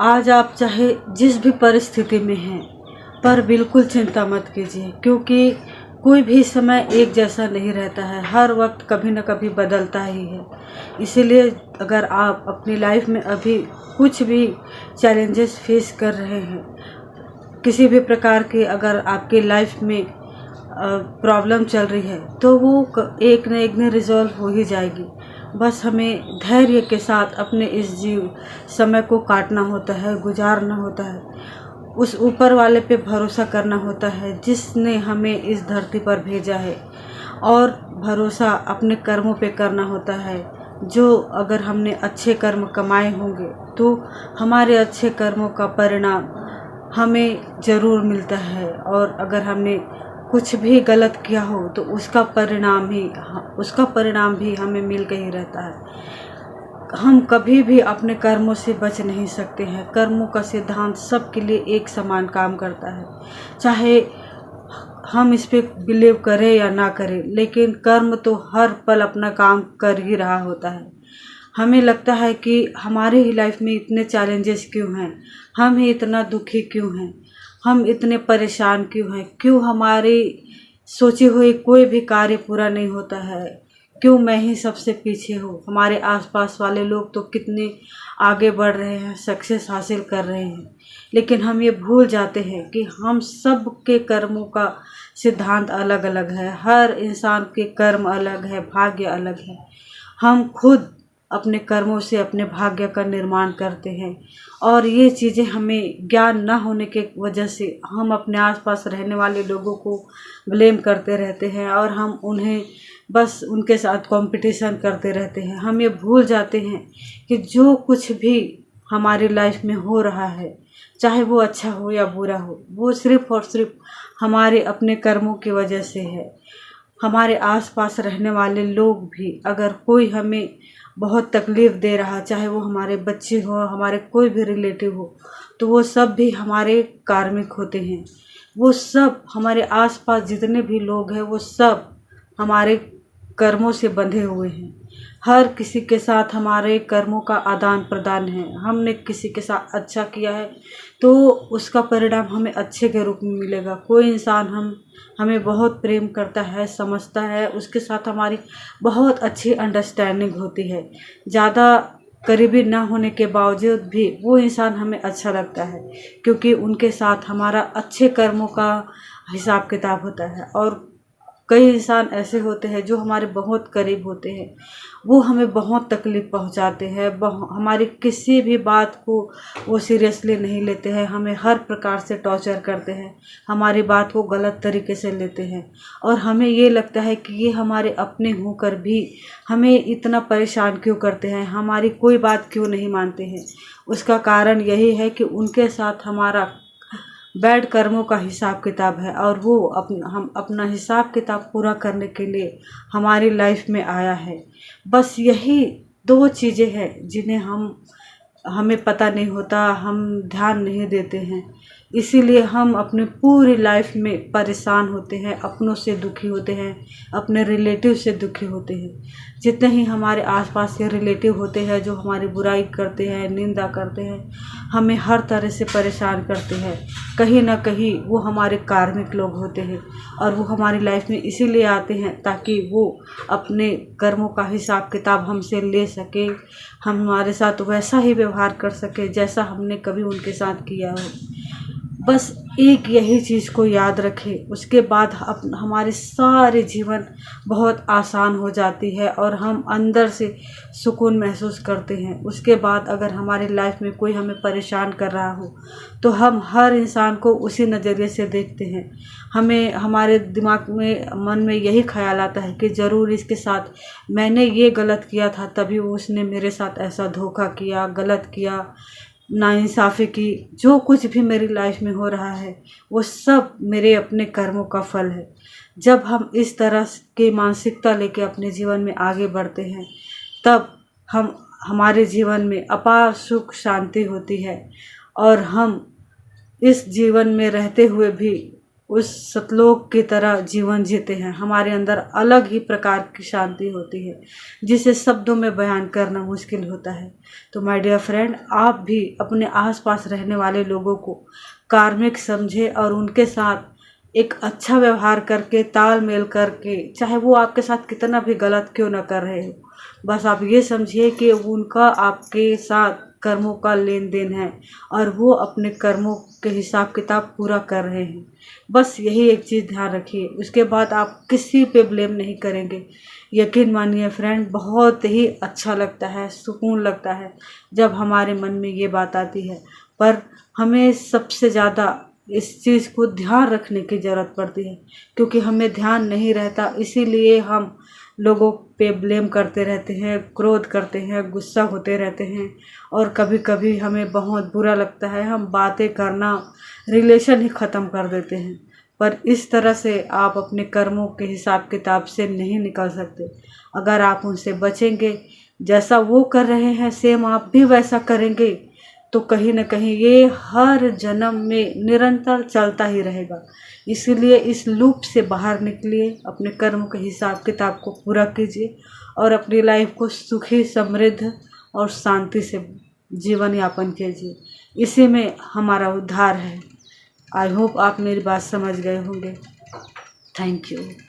आज आप चाहे जिस भी परिस्थिति में हैं, पर बिल्कुल चिंता मत कीजिए, क्योंकि कोई भी समय एक जैसा नहीं रहता है। हर वक्त कभी न कभी बदलता ही है। इसीलिए अगर आप अपनी लाइफ में अभी कुछ भी चैलेंजेस फेस कर रहे हैं, किसी भी प्रकार की अगर आपकी लाइफ में प्रॉब्लम चल रही है, तो वो एक न एक दिन रिजॉल्व हो ही जाएगी। बस हमें धैर्य के साथ अपने इस समय को काटना होता है, गुजारना होता है। उस ऊपर वाले पे भरोसा करना होता है जिसने हमें इस धरती पर भेजा है, और भरोसा अपने कर्मों पे करना होता है। जो अगर हमने अच्छे कर्म कमाए होंगे तो हमारे अच्छे कर्मों का परिणाम हमें ज़रूर मिलता है, और अगर हमने कुछ भी गलत किया हो तो उसका परिणाम भी हमें मिल के ही रहता है। हम कभी भी अपने कर्मों से बच नहीं सकते हैं। कर्मों का सिद्धांत सबके लिए एक समान काम करता है, चाहे हम इस पे बिलीव करें या ना करें, लेकिन कर्म तो हर पल अपना काम कर ही रहा होता है। हमें लगता है कि हमारे ही लाइफ में इतने चैलेंजेस क्यों हैं, हम ही इतना दुखी क्यों हैं, हम इतने परेशान क्यों हैं, क्यों हमारी सोची हुई कोई भी कार्य पूरा नहीं होता है, क्यों मैं ही सबसे पीछे हूँ। हमारे आसपास वाले लोग तो कितने आगे बढ़ रहे हैं, सक्सेस हासिल कर रहे हैं, लेकिन हम ये भूल जाते हैं कि हम सब के कर्मों का सिद्धांत अलग अलग है। हर इंसान के कर्म अलग है, भाग्य अलग है। हम खुद अपने कर्मों से अपने भाग्य का निर्माण करते हैं, और ये चीज़ें हमें ज्ञान न होने के वजह से हम अपने आसपास रहने वाले लोगों को ब्लेम करते रहते हैं, और हम उन्हें बस उनके साथ कंपटीशन करते रहते हैं। हम ये भूल जाते हैं कि जो कुछ भी हमारी लाइफ में हो रहा है, चाहे वो अच्छा हो या बुरा हो, वो सिर्फ़ और सिर्फ हमारे अपने कर्मों की वजह से है। हमारे आसपास रहने वाले लोग भी अगर कोई हमें बहुत तकलीफ़ दे रहा, चाहे वो हमारे बच्चे हो, हमारे कोई भी रिलेटिव हो, तो वो सब भी हमारे कार्मिक होते हैं। वो सब हमारे आसपास जितने भी लोग हैं, वो सब हमारे कर्मों से बंधे हुए हैं। हर किसी के साथ हमारे कर्मों का आदान प्रदान है। हमने किसी के साथ अच्छा किया है तो उसका परिणाम हमें अच्छे के रूप में मिलेगा। कोई इंसान हमें बहुत प्रेम करता है, समझता है, उसके साथ हमारी बहुत अच्छी अंडरस्टैंडिंग होती है। ज़्यादा करीबी ना होने के बावजूद भी वो इंसान हमें अच्छा लगता है, क्योंकि उनके साथ हमारा अच्छे कर्मों का हिसाब किताब होता है। और कई इंसान ऐसे होते हैं जो हमारे बहुत करीब होते हैं, वो हमें बहुत तकलीफ़ पहुंचाते हैं। हमारी किसी भी बात को वो सीरियसली नहीं लेते हैं, हमें हर प्रकार से टॉर्चर करते हैं, हमारी बात को गलत तरीके से लेते हैं, और हमें ये लगता है कि ये हमारे अपने होकर भी हमें इतना परेशान क्यों करते हैं, हमारी कोई बात क्यों नहीं मानते हैं। उसका कारण यही है कि उनके साथ हमारा बैड कर्मों का हिसाब किताब है, और वो हम अपना हिसाब किताब पूरा करने के लिए हमारी लाइफ में आया है। बस यही दो चीज़ें हैं जिन्हें हमें पता नहीं होता, हम ध्यान नहीं देते हैं। इसीलिए हम अपनी पूरी लाइफ में परेशान होते हैं, अपनों से दुखी होते हैं, अपने रिलेटिव से दुखी होते हैं। जितने ही हमारे आसपास के रिलेटिव होते हैं जो हमारी बुराई करते हैं, निंदा करते हैं, हमें हर तरह से परेशान करते हैं, कहीं ना कहीं वो हमारे कार्मिक लोग होते हैं, और वो हमारी लाइफ में इसीलिए आते हैं ताकि वो अपने कर्मों का हिसाब किताब हमसे ले सके, हम हमारे साथ वैसा ही व्यवहार कर सके जैसा हमने कभी उनके साथ किया हो। बस एक यही चीज़ को याद रखें, उसके बाद हमारे सारे जीवन बहुत आसान हो जाती है, और हम अंदर से सुकून महसूस करते हैं। उसके बाद अगर हमारी लाइफ में कोई हमें परेशान कर रहा हो तो हम हर इंसान को उसी नज़रिए से देखते हैं। हमें हमारे दिमाग में, मन में यही ख्याल आता है कि ज़रूर इसके साथ मैंने ये गलत किया था, तभी उसने मेरे साथ ऐसा धोखा किया, गलत किया, नाइंसाफ़ी की। जो कुछ भी मेरी लाइफ में हो रहा है वो सब मेरे अपने कर्मों का फल है। जब हम इस तरह की मानसिकता लेके अपने जीवन में आगे बढ़ते हैं, तब हमारे जीवन में अपार सुख शांति होती है, और हम इस जीवन में रहते हुए भी उस सतलोक की तरह जीवन जीते हैं। हमारे अंदर अलग ही प्रकार की शांति होती है जिसे शब्दों में बयान करना मुश्किल होता है। तो माय डियर फ्रेंड, आप भी अपने आसपास रहने वाले लोगों को कार्मिक समझे और उनके साथ एक अच्छा व्यवहार करके, तालमेल करके, चाहे वो आपके साथ कितना भी गलत क्यों ना कर रहे हो, बस आप ये समझिए कि उनका आपके साथ कर्मों का लेन देन है और वो अपने कर्मों के हिसाब किताब पूरा कर रहे हैं। बस यही एक चीज़ ध्यान रखिए, उसके बाद आप किसी पे ब्लेम नहीं करेंगे। यकीन मानिए फ्रेंड, बहुत ही अच्छा लगता है, सुकून लगता है जब हमारे मन में ये बात आती है। पर हमें सबसे ज़्यादा इस चीज़ को ध्यान रखने की ज़रूरत पड़ती है, क्योंकि हमें ध्यान नहीं रहता, इसीलिए हम लोगों पे ब्लेम करते रहते हैं, क्रोध करते हैं, गुस्सा होते रहते हैं और कभी कभी हमें बहुत बुरा लगता है, हम बातें करना, रिलेशन ही ख़त्म कर देते हैं। पर इस तरह से आप अपने कर्मों के हिसाब किताब से नहीं निकल सकते। अगर आप उनसे बचेंगे, जैसा वो कर रहे हैं सेम आप भी वैसा करेंगे, तो कहीं न कहीं ये हर जन्म में निरंतर चलता ही रहेगा। इसीलिए इस लूप से बाहर निकलिए, अपने कर्म के हिसाब किताब को पूरा कीजिए और अपनी लाइफ को सुखी, समृद्ध और शांति से जीवन यापन कीजिए। इसी में हमारा उद्धार है। आई होप आप मेरी बात समझ गए होंगे। Thank you.